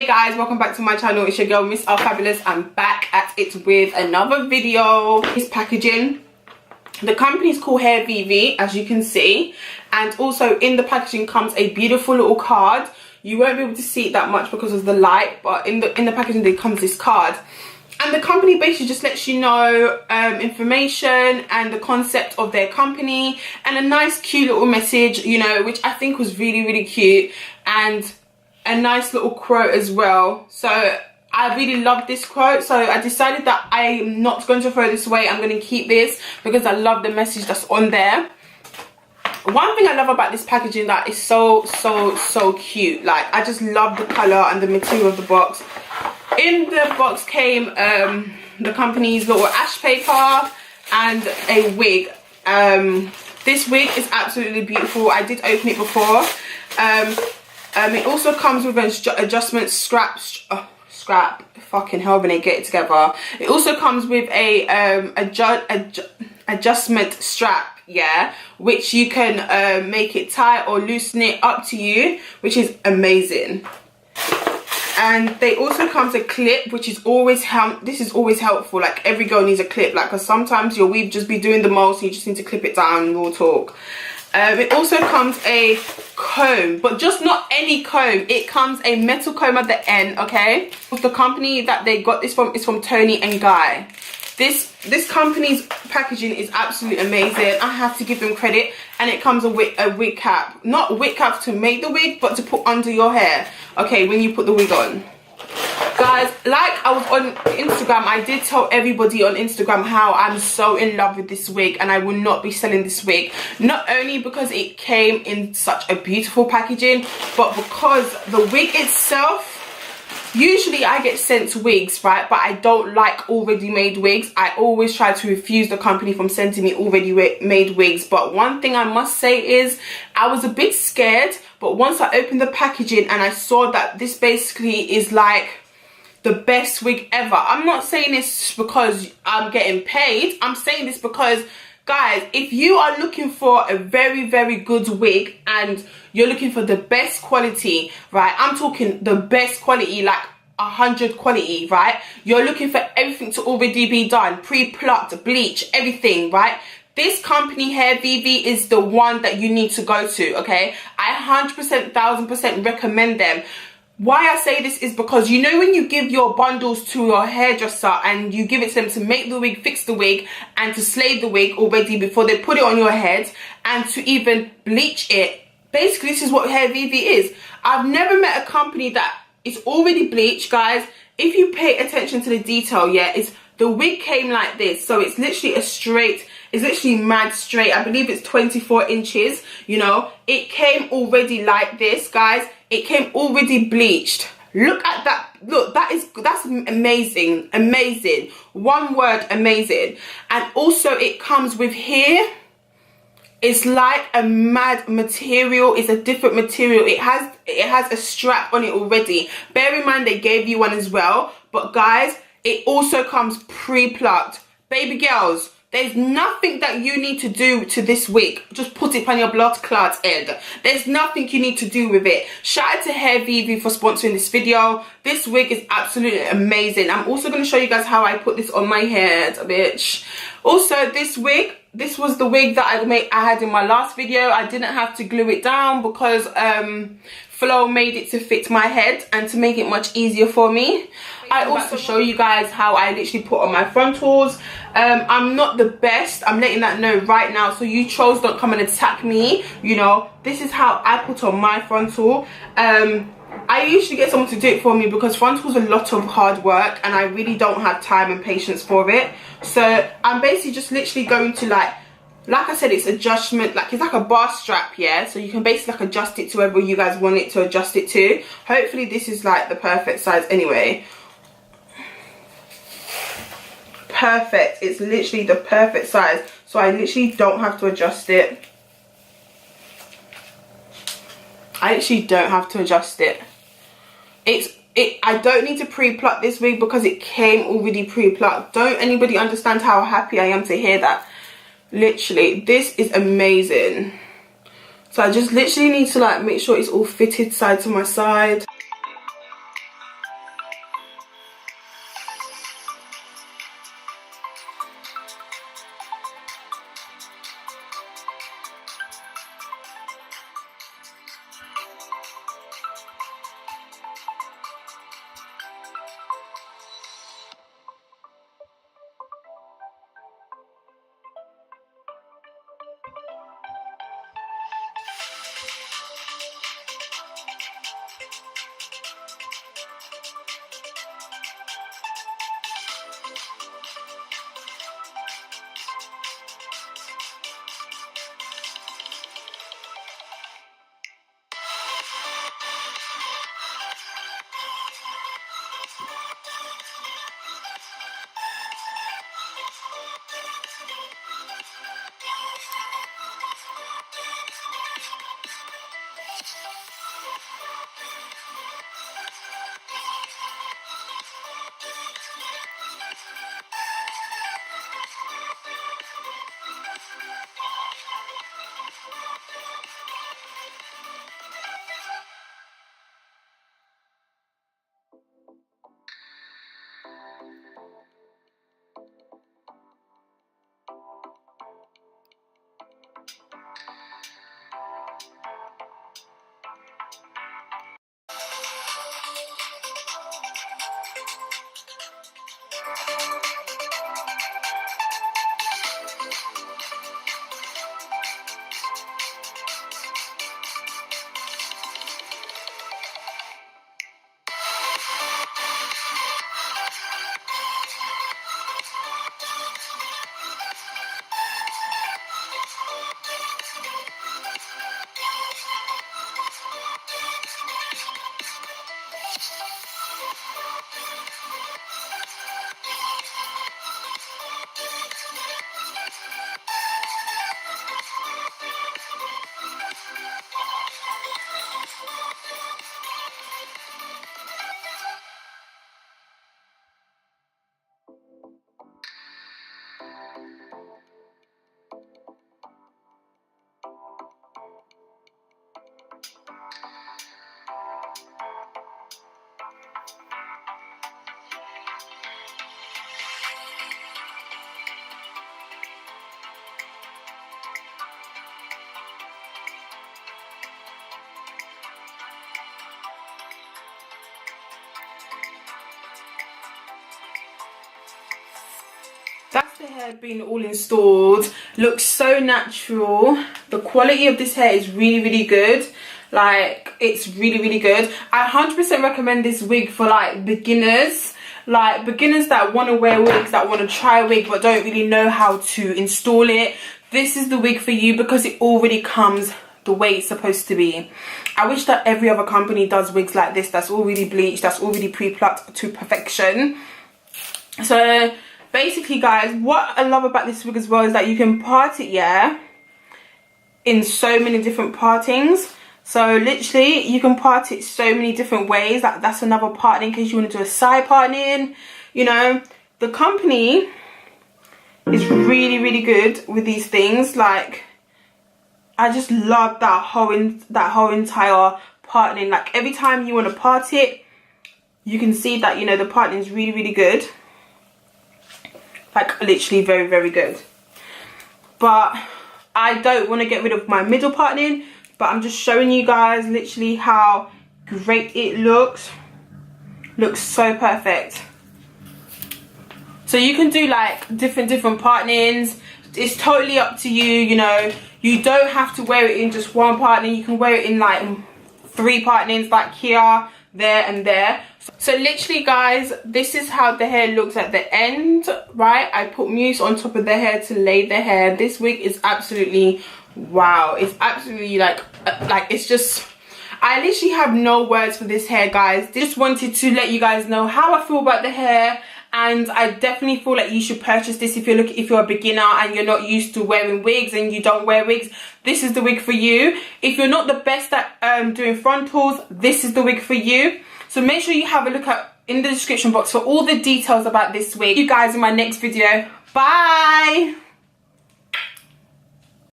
Hey guys, welcome back to my channel. It's your girl Miss Rfabulous. I'm back at it with another video. This packaging, the company is called Hairvivi, as you can see, and also in the packaging comes a beautiful little card. You won't be able to see it that much because of the light, but in the packaging there comes this card, and the company basically just lets you know information and the concept of their company, and a nice cute little message, you know, which I think was really cute, and a nice little quote as well. So I really love this quote, so I decided that I'm not going to throw this away. I'm going to keep this because I love the message that's on there. One thing I love about this packaging that is so cute, like I just love the color and the material of the box. In the box came the company's little ash paper and a wig. This wig is absolutely beautiful. I did open it before. It also comes with an adjustment scrap, fucking hell, when they get it together. It also comes with a adjustment strap, yeah, which you can make it tight or loosen it, up to you, which is amazing. And they also comes a clip, which is always this is always helpful. Like every girl needs a clip, like, because sometimes your weave just be doing the most, you just need to clip it down and we'll talk. It also comes a comb, but just not any comb. It comes a metal comb at the end, okay? The company that they got this from is from Tony and Guy. This company's packaging is absolutely amazing. I have to give them credit. And it comes a wig cap. Not wig cap to make the wig, but to put under your hair, okay, when you put the wig on. Guys, like I was on Instagram, I did tell everybody on Instagram how I'm so in love with this wig and I will not be selling this wig. Not only because it came in such a beautiful packaging, but because the wig itself, usually I get sent wigs, right, but I don't like already made wigs. I always try to refuse the company from sending me already made wigs. But one thing I must say is I was a bit scared, but once I opened the packaging and I saw that this basically is like the best wig ever. I'm not saying this because I'm getting paid. I'm saying this because, guys, if you are looking for a very good wig and you're looking for the best quality, right, I'm talking the best quality, like 100 quality, right, you're looking for everything to already be done, pre-plucked, bleach, everything, right, this company Hairvivi is the one that you need to go to, okay? I 100%, 1000% recommend them. Why I say this is because, you know, when you give your bundles to your hairdresser and you give it to them to make the wig, fix the wig, and to slay the wig already before they put it on your head, and to even bleach it, basically this is what Hairvivi is. I've never met a company that is already bleached, guys. If you pay attention to the detail, yeah, the wig came like this, so it's literally a straight, it's literally mad straight. I believe it's 24 inches, you know. It came already like this, guys. It came already bleached. Look at that. Look, that's amazing. Amazing. One word, amazing. And also it comes with here. It's like a mad material. It's a different material. It has a strap on it already. Bear in mind they gave you one as well. But guys, it also comes pre-plucked. Baby girls, there's nothing that you need to do to this wig. Just put it on your blood clot head. There's nothing you need to do with it. Shout out to Hairvivi for sponsoring this video. This wig is absolutely amazing. I'm also going to show you guys how I put this on my head, bitch. Also, this wig, this was the wig that I had in my last video. I didn't have to glue it down because Flo made it to fit my head and to make it much easier for me. I also show you guys how I literally put on my frontals. I'm not the best, I'm letting that know right now, so you trolls don't come and attack me, you know. This is how I put on my frontal. I usually get someone to do it for me because frontal is a lot of hard work and I really don't have time and patience for it. So I'm basically just literally going to, like I said, it's adjustment, like it's like a bar strap, yeah, so you can basically like adjust it to wherever you guys want it to adjust it to. Hopefully this is like the perfect size anyway. Perfect. It's literally the perfect size, so I literally don't have to adjust it. I literally don't have to adjust it. I don't need to pre-pluck this wig because it came already pre-plucked. Don't anybody understand how happy I am to hear that? Literally, this is amazing. So I just literally need to like make sure it's all fitted side to my side. That's the hair being all installed. Looks so natural. The quality of this hair is really, really good. Like, it's really, really good. I 100% recommend this wig for like beginners. Like beginners that want to wear wigs, that want to try a wig but don't really know how to install it. This is the wig for you because it already comes the way it's supposed to be. I wish that every other company does wigs like this, that's already bleached, that's already pre-plucked to perfection. So basically guys, what I love about this wig as well is that you can part it, yeah, in so many different partings. So literally you can part it so many different ways. That's another parting in case you want to do a side parting. You know, the company is really, really good with these things. Like, I just love that whole entire parting. Like, every time you want to part it, you can see that, you know, the parting is really, really good. Like, literally very, very good. But I don't want to get rid of my middle parting, but I'm just showing you guys literally how great it looks. Looks so perfect. So you can do like different partings. It's totally up to you, you know. You don't have to wear it in just one parting. You can wear it in like 3 partings, like here, there and there. So literally guys, this is how the hair looks at the end, right? I put mousse on top of the hair to lay the hair. This wig is absolutely wow. It's absolutely like it's just, I literally have no words for this hair, guys. Just wanted to let you guys know how I feel about the hair, and I definitely feel like you should purchase this if you're a beginner and you're not used to wearing wigs and you don't wear wigs. This is the wig for you. If you're not the best at doing frontals, this is the wig for you. So make sure you have a look in the description box for all the details about this wig. See you guys in my next video. Bye.